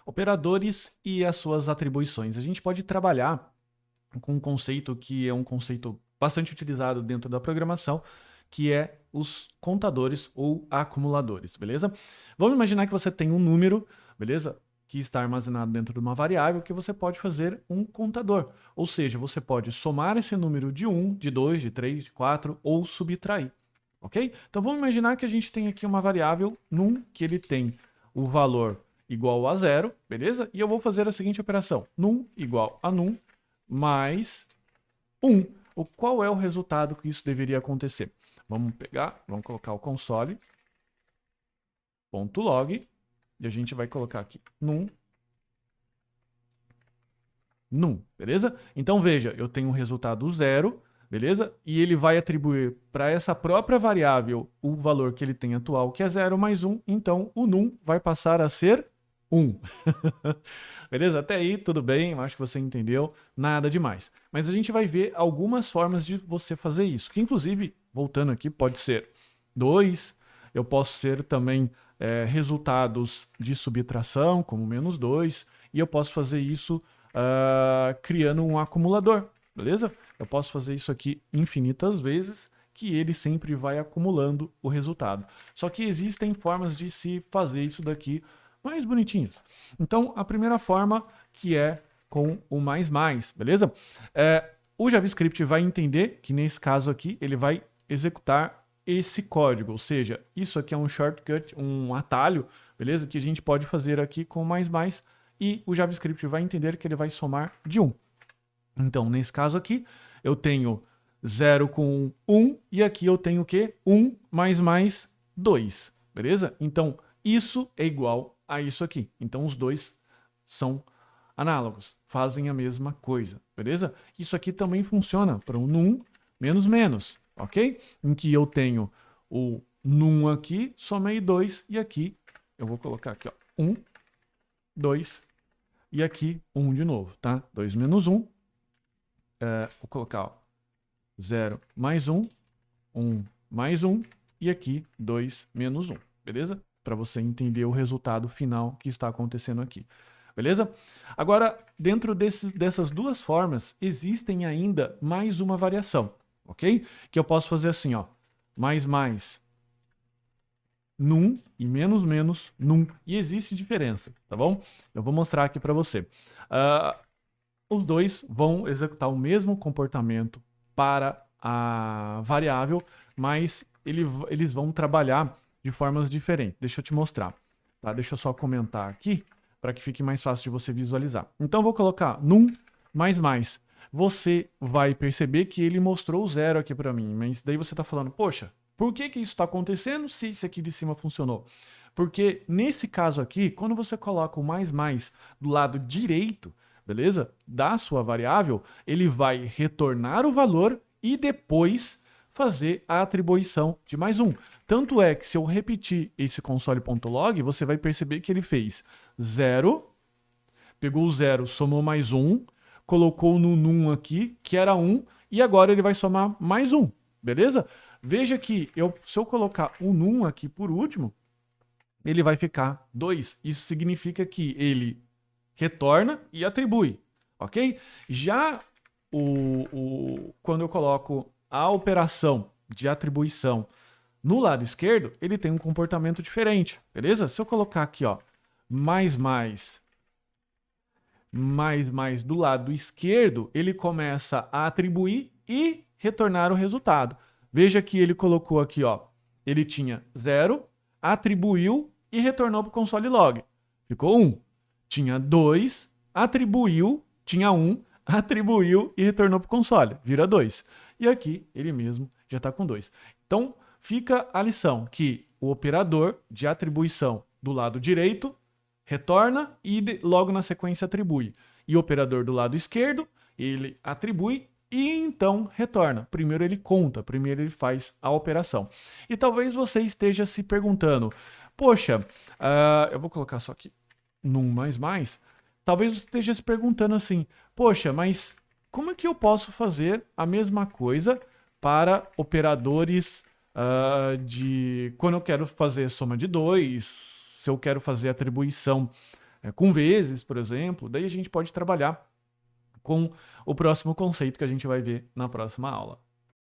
Operadores e as suas atribuições. A gente pode trabalhar com um conceito que é um conceito bastante utilizado dentro da programação, que é os contadores ou acumuladores, beleza? Vamos imaginar que você tem um número, beleza? Que está armazenado dentro de uma variável que você pode fazer um contador. Ou seja, você pode somar esse número de 1, de 2, de 3, de 4 ou subtrair. Ok? Então vamos imaginar que a gente tem aqui uma variável num que ele tem o valor igual a zero, beleza? E eu vou fazer a seguinte operação: num igual a num mais 1. Qual é o resultado que isso deveria acontecer? Vamos pegar, vamos colocar o console.log e a gente vai colocar aqui num, beleza? Então veja, eu tenho um resultado zero, beleza? E ele vai atribuir para essa própria variável o valor que ele tem atual, que é 0 mais 1. Então o num vai passar a ser 1. Beleza? Até aí, tudo bem, acho que você entendeu, nada demais. Mas a gente vai ver algumas formas de você fazer isso, que inclusive, voltando aqui, pode ser 2, eu posso ser também resultados de subtração, como menos 2, e eu posso fazer isso criando um acumulador, beleza? Eu posso fazer isso aqui infinitas vezes, que ele sempre vai acumulando o resultado. Só que existem formas de se fazer isso daqui mais bonitinhas. Então, a primeira forma que é com o mais, beleza? O JavaScript vai entender que nesse caso aqui ele vai executar esse código, ou seja, isso aqui é um shortcut, um atalho, beleza? Que a gente pode fazer aqui com mais, e o JavaScript vai entender que ele vai somar de 1. Então, nesse caso aqui, eu tenho 0 com 1 e aqui eu tenho o quê? 1 mais 2, beleza? Então, isso é igual a isso aqui. Então, os dois são análogos, fazem a mesma coisa, beleza? Isso aqui também funciona para um num menos, ok? Em que eu tenho o num aqui, somei 2 e aqui eu vou colocar aqui, ó, 1, 2 e aqui 1 de novo, tá? 2 menos 1, vou colocar, ó, 0 mais 1, 1 mais 1 e aqui 2 menos 1, beleza? Para você entender o resultado final que está acontecendo aqui. Beleza? Agora, dentro dessas duas formas, existem ainda mais uma variação, ok? Que eu posso fazer assim, ó, mais, num e menos, num. E existe diferença, tá bom? Eu vou mostrar aqui para você. Os dois vão executar o mesmo comportamento para a variável, mas eles vão trabalhar de formas diferentes. Deixa eu te mostrar. Tá? Deixa eu só comentar aqui para que fique mais fácil de você visualizar. Então, eu vou colocar num mais. Você vai perceber que ele mostrou o zero aqui para mim, mas daí você está falando, poxa, por que isso está acontecendo se esse aqui de cima funcionou? Porque nesse caso aqui, quando você coloca o mais do lado direito, beleza? Da sua variável, ele vai retornar o valor e depois fazer a atribuição de mais um. Tanto é que se eu repetir esse console.log, você vai perceber que ele fez 0, pegou o 0, somou mais 1, colocou no num aqui, que era 1, e agora ele vai somar mais 1, beleza? Veja que se eu colocar o num aqui por último, ele vai ficar 2. Isso significa que ele retorna e atribui, ok? Já quando eu coloco a operação de atribuição no lado esquerdo, ele tem um comportamento diferente, beleza? Se eu colocar aqui, ó, mais do lado esquerdo, ele começa a atribuir e retornar o resultado. Veja que ele colocou aqui, ó, ele tinha 0, atribuiu e retornou para o console log. Ficou 1. Tinha 2, atribuiu, tinha 1, atribuiu e retornou para o console. Vira 2. E aqui ele mesmo já está com 2. Então, fica a lição que o operador de atribuição do lado direito retorna e logo na sequência atribui. E o operador do lado esquerdo, ele atribui e então retorna. Primeiro ele conta, primeiro ele faz a operação. E talvez você esteja se perguntando, poxa, eu vou colocar só aqui num mais. Talvez você esteja se perguntando assim, poxa, mas como é que eu posso fazer a mesma coisa para operadores de quando eu quero fazer soma de 2, se eu quero fazer atribuição com vezes, por exemplo, daí a gente pode trabalhar com o próximo conceito que a gente vai ver na próxima aula.